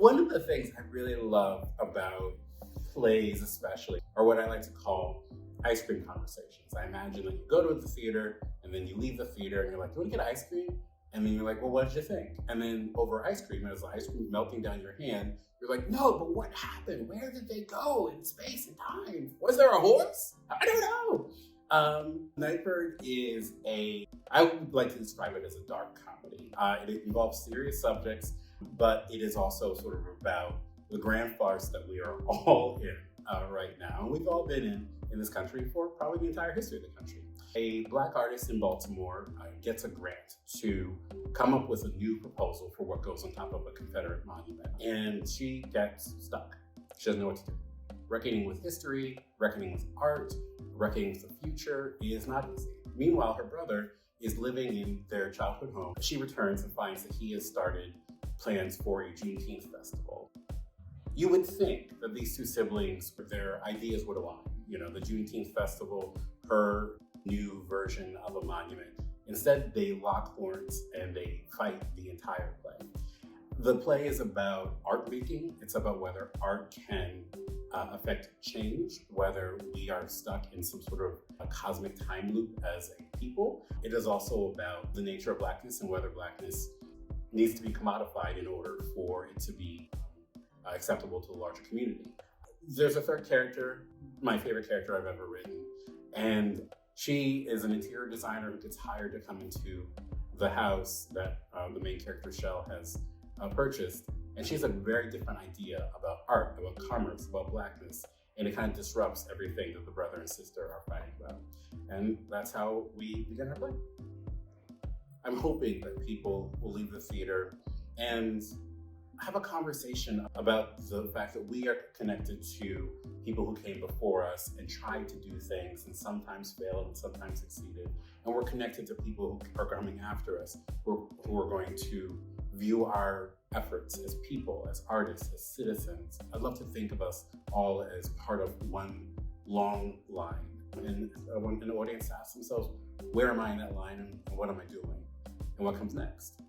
One of the things I really love about plays, especially, are what I like to call ice cream conversations. I imagine that you go to the theater and then you leave the theater and you're like, "Do you want to get ice cream?" And then you're like, "Well, what did you think?" And then over ice cream, as the ice cream melting down your hand, you're like, "No, but what happened? Where did they go in space and time? Was there a horse? I don't know." Nightbird is I would like to describe it as a dark comedy. It involves serious subjects, but it is also sort of about the grand farce that we are all in right now. And we've all been in this country for probably the entire history of the country. A Black artist in Baltimore gets a grant to come up with a new proposal for what goes on top of a Confederate monument. And she gets stuck. She doesn't know what to do. Reckoning with history, reckoning with art, reckoning with the future is not easy. Meanwhile, her brother is living in their childhood home. She returns and finds that he has started plans for a Juneteenth festival. You would think that these two siblings, their ideas would align. You know, the Juneteenth festival, her new version of a monument. Instead, they lock horns and they fight the entire play. The play is about art making. It's about whether art can affect change, whether we are stuck in some sort of a cosmic time loop as a people. It is also about the nature of Blackness and whether Blackness needs to be commodified in order for it to be acceptable to the larger community. There's a third character, my favorite character I've ever written, and she is an interior designer who gets hired to come into the house that the main character, Shell, has purchased. And she has a very different idea about art, about commerce, about Blackness, and it kind of disrupts everything that the brother and sister are fighting about. And that's how we begin our play. I'm hoping that people will leave the theater and have a conversation about the fact that we are connected to people who came before us and tried to do things and sometimes failed and sometimes succeeded. And we're connected to people who are coming after us, who are going to view our efforts as people, as artists, as citizens. I'd love to think of us all as part of one long line. And when an audience asks themselves, where am I in that line and what am I doing? And what comes next?